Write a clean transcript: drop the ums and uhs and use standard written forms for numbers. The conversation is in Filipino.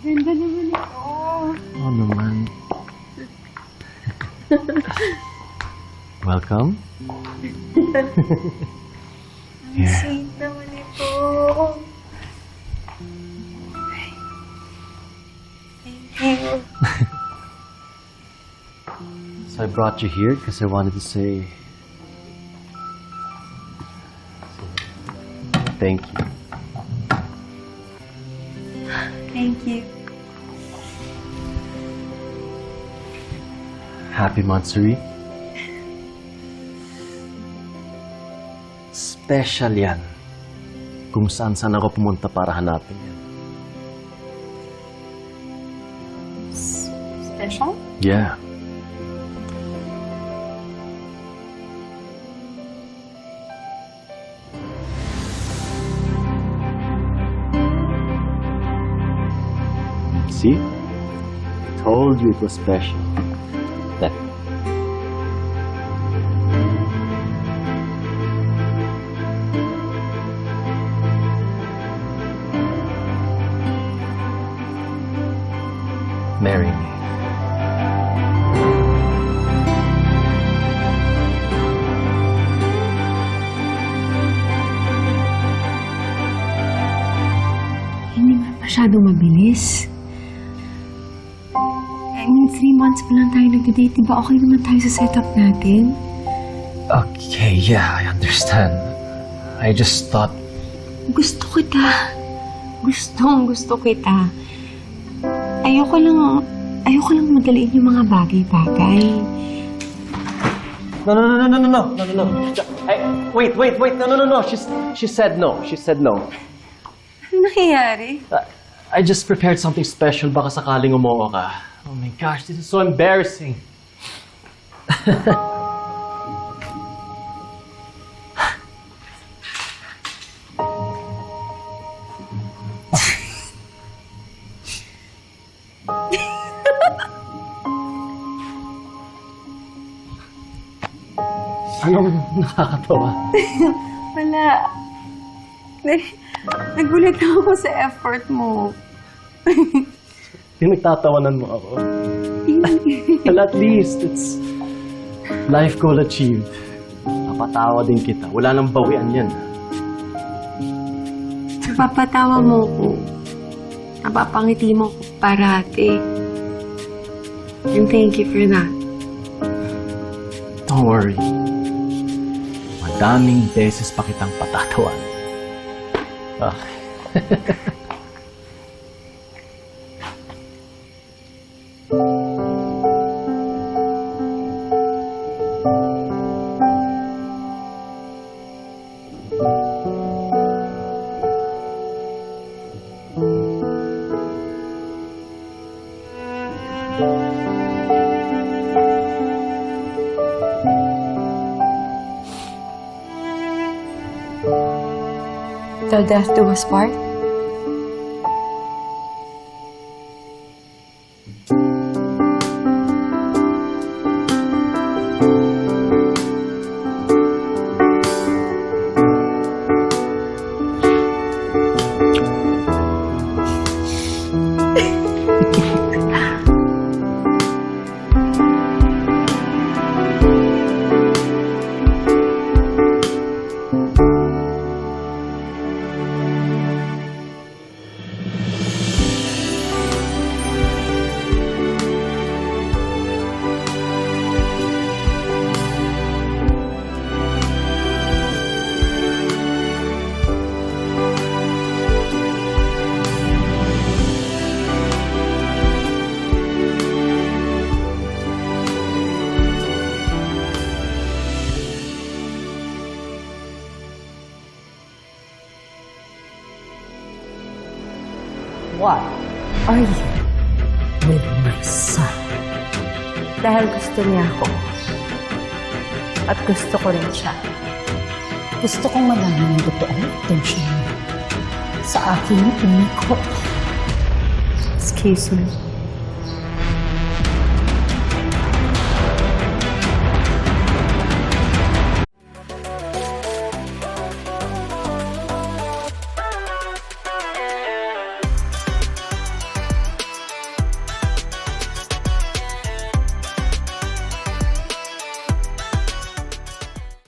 Ganda naman ito. Oo naman. Welcome. Ang sweet naman ito. Thank you. So I brought you here because I wanted to say thank you. Thank you. Happy Matsuri. Special yan. Kung saan ako pumunta para hanapin yan. Special? Yeah. See? I told you it was special. That. Marry me. Hindi ba masyadong mabilis? I mean, 3 months pa lang tayo nag-date. Diba okay naman tayo sa setup natin? Okay, yeah, I understand. I just thought... Gusto kita. Gusto kita. Ayoko lang madaliin yung mga bagay-bagay. No. Hey, wait. No. She said no. Ano nangyayari? I just prepared something special. Baka sakaling umuo ka. Oh my gosh, this is so embarrassing. Anong nakakatawa? Wala. Nagulat ako sa effort mo. Pinagtatawanan mo ako. Well, at least, it's life goal achieved. Napatawa din kita. Wala nang bawian yan. Napapatawa mo ko. Napapangiti mo ko parati. And thank you for that. Don't worry. Madaming beses pa kitang patatawan. Ah. Till death do us part? Why are you with my son? Dahil gusto niya ako. At gusto ko rin siya. Gusto kong malaman ang totoong atensyon mo sa aking unikot. Excuse me.